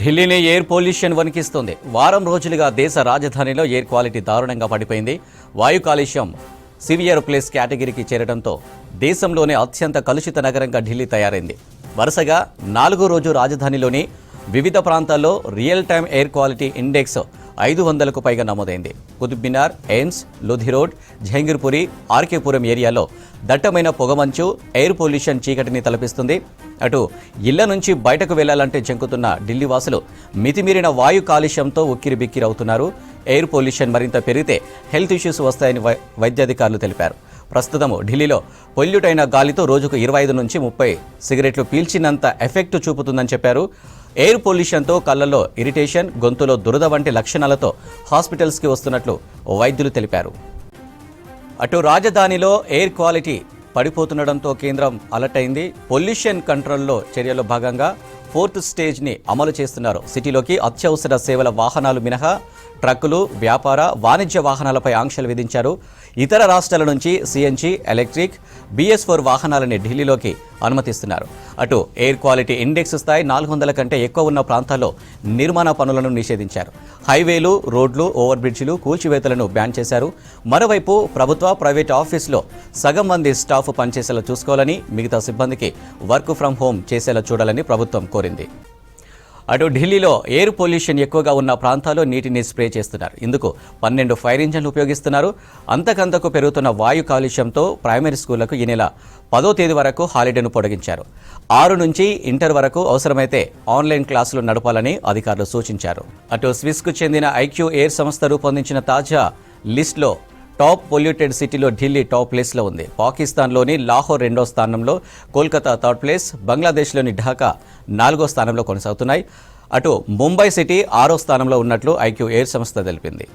ఢిల్లీని air pollution వణికిస్తుంది. వారం రోజులుగా దేశ రాజధానిలో ఎయిర్ క్వాలిటీ దారుణంగా పడిపోయింది. వాయు కాలుష్యం సివియర్ ప్లేస్ కేటగిరీకి చేరడంతో దేశంలోనే అత్యంత కలుషిత నగరంగా ఢిల్లీ తయారైంది. వరుసగా 4వ రోజు రాజధానిలోని వివిధ ప్రాంతాల్లో real time air quality index 500కు పైగా నమోదైంది. కుతుబ్ మినార్, ఎయిమ్స్, లోధి రోడ్, జహంగీర్పురి, ఆర్కేపురం ఏరియాలో దట్టమైన పొగమంచు ఎయిర్ పొల్యూషన్ చీకటిని తలపిస్తుంది. అటు ఇళ్ల నుంచి బయటకు వెళ్లాలంటే జంకుతున్న ఢిల్లీ వాసులు మితిమీరిన వాయు కాలుష్యంతో ఉక్కిరిబిక్కిరవుతున్నారు. ఎయిర్ పొల్యూషన్ మరింత పెరిగితే హెల్త్ ఇష్యూస్ వస్తాయని వైద్యాధికారులు తెలిపారు. ప్రస్తుతం ఢిల్లీలో పొల్యూట్ అయిన గాలితో రోజుకు 25 నుంచి 30 సిగరెట్లు పీల్చినంత ఎఫెక్ట్ చూపుతుందని చెప్పారు. ఎయిర్ పొల్యూషన్తో కళ్లలో ఇరిటేషన్, గొంతులో దురద వంటి లక్షణాలతో హాస్పిటల్స్కి వస్తున్నట్లు వైద్యులు తెలిపారు. అటు రాజధానిలో ఎయిర్ క్వాలిటీ పడిపోతుండడంతో కేంద్రం అలర్ట్ అయింది. పొల్యూషన్ కంట్రోల్లో చర్యల్లో భాగంగా 4th స్టేజ్ని అమలు చేస్తున్నారు. సిటీలోకి అత్యవసర సేవల వాహనాలు మినహా ట్రక్కులు, వ్యాపార, వాణిజ్య వాహనాలపై ఆంక్షలు విధించారు. ఇతర రాష్ట్రాల నుంచి సిఎన్జి, ఎలక్ట్రిక్, BS4 వాహనాలని ఢిల్లీలోకి అనుమతిస్తున్నారు. అటు ఎయిర్ క్వాలిటీ ఇండెక్స్ స్థాయి 400 కంటే ఎక్కువ ఉన్న ప్రాంతాల్లో నిర్మాణ పనులను నిషేధించారు. హైవేలు, రోడ్లు, ఓవర్ బ్రిడ్జిలు కూల్చివేతలను బ్యాన్ చేశారు. మరోవైపు ప్రభుత్వ, ప్రైవేట్ ఆఫీసులో సగం మంది స్టాఫ్ పనిచేసేలా చూసుకోవాలని, మిగతా సిబ్బందికి వర్క్ ఫ్రం హోమ్ చేసేలా చూడాలని ప్రభుత్వం కోరింది. అటు ఢిల్లీలో ఎయిర్ పొల్యూషన్ ఎక్కువగా ఉన్న ప్రాంతాల్లో నీటిని స్ప్రే చేస్తున్నారు. ఇందుకు 12 ఫైర్ ఇంజన్లు ఉపయోగిస్తున్నారు. అంతకంతకు పెరుగుతున్న వాయు కాలుష్యంతో ప్రైమరీ స్కూళ్లకు ఈ నెల 10వ తేదీ వరకు హాలిడేను పొడిగించారు. 6 నుంచి ఇంటర్ వరకు అవసరమైతే ఆన్లైన్ క్లాసులు నడపాలని అధికారులు సూచించారు. అటు స్విస్కు చెందిన IQ ఎయిర్ సంస్థ రూపొందించిన తాజా లిస్టులో టాప్ పొల్యూటెడ్ సిటీలో ఢిల్లీ టాప్ ప్లేస్లో ఉంది. పాకిస్తాన్లోని లాహోర్ 2వ స్థానంలో, కోల్కతా 3rd ప్లేస్, బంగ్లాదేశ్లోని ఢాకా 4వ స్థానంలో కొనసాగుతున్నాయి. అటు ముంబై సిటీ 6వ స్థానంలో ఉన్నట్లు IQ ఎయిర్ సంస్థ తెలిపింది.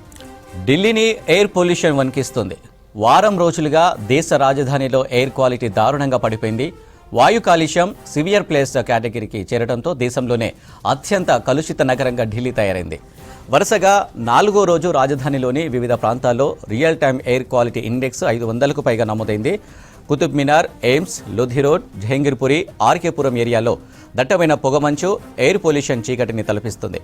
ఢిల్లీని ఎయిర్ పొల్యూషన్ వణికిస్తుంది. వారం రోజులుగా దేశ రాజధానిలో ఎయిర్ క్వాలిటీ దారుణంగా పడిపోయింది. వాయు కాలుష్యం సివియర్ ప్లేస్ కేటగిరీకి చేరడంతో దేశంలోనే అత్యంత కలుషిత నగరంగా ఢిల్లీ తయారైంది. వరుసగా 4వ రోజు రాజధానిలోని వివిధ ప్రాంతాల్లో real time air quality index 500కు పైగా నమోదైంది. కుతుబ్ మినార్, ఎయిమ్స్, లోధి రోడ్, జహంగీర్పురి, ఆర్కేపురం ఏరియాలో దట్టమైన పొగమంచు ఎయిర్ పొల్యూషన్ చీకటిని తలపిస్తుంది.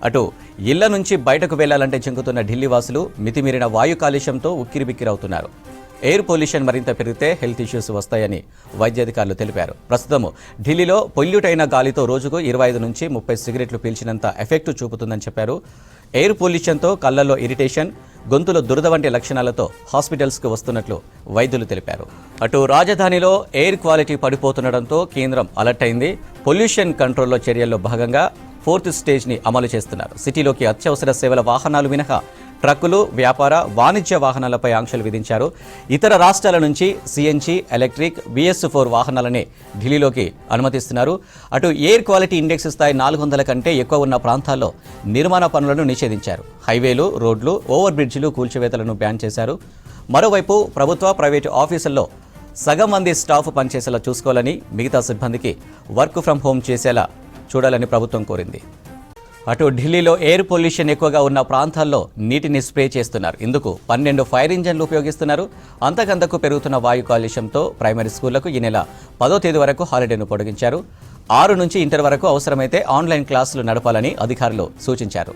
అటు ఇళ్ల నుంచి బయటకు వెళ్లాలంటే జంకుతున్న ఢిల్లీ వాసులు మితిమీరిన వాయు కాలుష్యంతో ఉక్కిరిబిక్కిరవుతున్నారు. ఎయిర్ పొల్యూషన్ మరింత పెరిగితే హెల్త్ ఇష్యూస్ వస్తాయని వైద్యాధికారులు తెలిపారు. ప్రస్తుతం ఢిల్లీలో పొల్యూట్ అయిన గాలితో రోజుకు 25 నుంచి 30 సిగరెట్లు పీల్చినంత ఎఫెక్ట్ చూపుతుందని చెప్పారు. ఎయిర్ పొల్యూషన్తో కళ్లలో ఇరిటేషన్, గొంతులో దురద వంటి లక్షణాలతో హాస్పిటల్స్కు వస్తున్నట్లు వైద్యులు తెలిపారు. అటు రాజధానిలో ఎయిర్ క్వాలిటీ పడిపోతుండడంతో కేంద్రం అలర్ట్ అయింది. పొల్యూషన్ కంట్రోల్లో చర్యల్లో భాగంగా 4th స్టేజ్ని అమలు చేస్తున్నారు. సిటీలోకి అత్యవసర సేవల వాహనాలు మినహా ట్రక్కులు, వ్యాపార, వాణిజ్య వాహనాలపై ఆంక్షలు విధించారు. ఇతర రాష్ట్రాల నుంచి సిఎన్జి, ఎలక్ట్రిక్, BS4 వాహనాలని ఢిల్లీలోకి అనుమతిస్తున్నారు. అటు ఎయిర్ క్వాలిటీ ఇండెక్స్ స్థాయి 400 కంటే ఎక్కువ ఉన్న ప్రాంతాల్లో నిర్మాణ పనులను నిషేధించారు. హైవేలు, రోడ్లు, ఓవర్ బ్రిడ్జిలు కూల్చివేతలను బ్యాన్ చేశారు. మరోవైపు ప్రభుత్వ, ప్రైవేటు ఆఫీసుల్లో సగం మంది స్టాఫ్ పనిచేసేలా చూసుకోవాలని, మిగతా సిబ్బందికి వర్క్ ఫ్రం హోమ్ చేసేలా చూడాలని ప్రభుత్వం కోరింది. అటు ఢిల్లీలో ఎయిర్ పొల్యూషన్ ఎక్కువగా ఉన్న ప్రాంతాల్లో నీటిని స్ప్రే చేస్తున్నారు. ఇందుకు 12 ఫైర్ ఇంజన్లు ఉపయోగిస్తున్నారు. అంతకంతకు పెరుగుతున్న వాయు కాలుష్యంతో ప్రైమరీ స్కూళ్లకు ఈ నెల 10వ తేదీ వరకు హాలిడేను పొడిగించారు. 6 నుంచి ఇంటర్ వరకు అవసరమైతే ఆన్లైన్ క్లాసులు నడపాలని అధికారులు సూచించారు.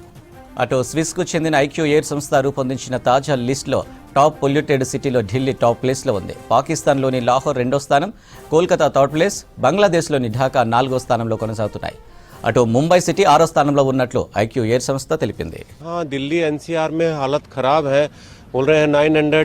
అటు స్విస్కు చెందిన IQ ఎయిర్ సంస్థ రూపొందించిన తాజా లిస్టులో టాప్ పొల్యూటెడ్ సిటీలో ఢిల్లీ టాప్ ప్లేస్లో ఉంది. పాకిస్తాన్లోని లాహోర్ 2వ స్థానం, కోల్కతా 3rd ప్లేస్, బంగ్లాదేశ్లోని ఢాకా 4వ స్థానంలో కొనసాగుతున్నాయి. అటు ముంబై సిటీ 6వ స్థానంలో ఉన్నట్లు IQ ఎయిర్ సంస్థ తెలిపింది. दिल्ली NCR में हालत खराब है, बोल रहे हैं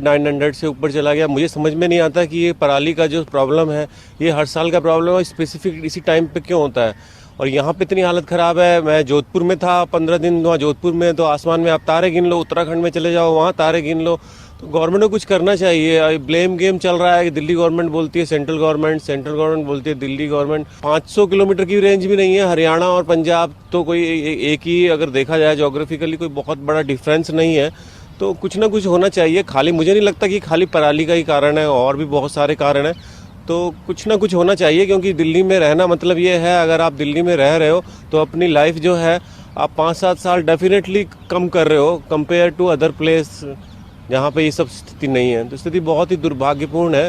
900 से ऊपर चला गया। मुझे समझ में नहीं आता कि ये पराली का जो प्रॉब्लम है ये हर साल का प्रॉब्लम है, स्पेसिफिक इसी टाइम पे क्यों होता है। और यहाँ पे इतनी हालत ख़राब है। मैं जोधपुर में था 15 दिन, वहाँ जोधपुर में तो आसमान में आप तारे गिन लो, उत्तराखंड में चले जाओ वहाँ तारे गिन लो। तो गवर्नमेंट को कुछ करना चाहिए। ब्लेम गेम चल रहा है कि दिल्ली गवर्नमेंट बोलती है सेंट्रल गवर्नमेंट बोलती है दिल्ली गवर्नमेंट। 500 किलोमीटर की रेंज भी नहीं है। हरियाणा और पंजाब तो कोई एक ही, अगर देखा जाए जोग्राफिकली कोई बहुत बड़ा डिफरेंस नहीं है। तो कुछ ना कुछ होना चाहिए। खाली मुझे नहीं लगता कि खाली पराली का ही कारण है, और भी बहुत सारे कारण हैं। तो कुछ ना कुछ होना चाहिए, क्योंकि दिल्ली में रहना मतलब ये है, अगर आप दिल्ली में रह रहे हो तो अपनी लाइफ जो है आप 5-7 साल डेफिनेटली कम कर रहे हो कंपेयर टू अदर प्लेस जहाँ पे ये सब स्थिति नहीं है। तो स्थिति बहुत ही दुर्भाग्यपूर्ण है।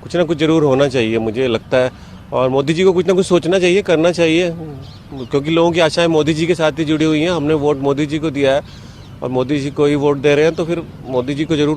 कुछ ना कुछ ज़रूर होना चाहिए मुझे लगता है। और मोदी जी को कुछ ना कुछ सोचना चाहिए, करना चाहिए, क्योंकि लोगों की आशाएं मोदी जी के साथ ही जुड़ी हुई हैं। हमने वोट मोदी जी को दिया है और मोदी जी को ही वोट दे रहे हैं, तो फिर मोदी जी को जरूर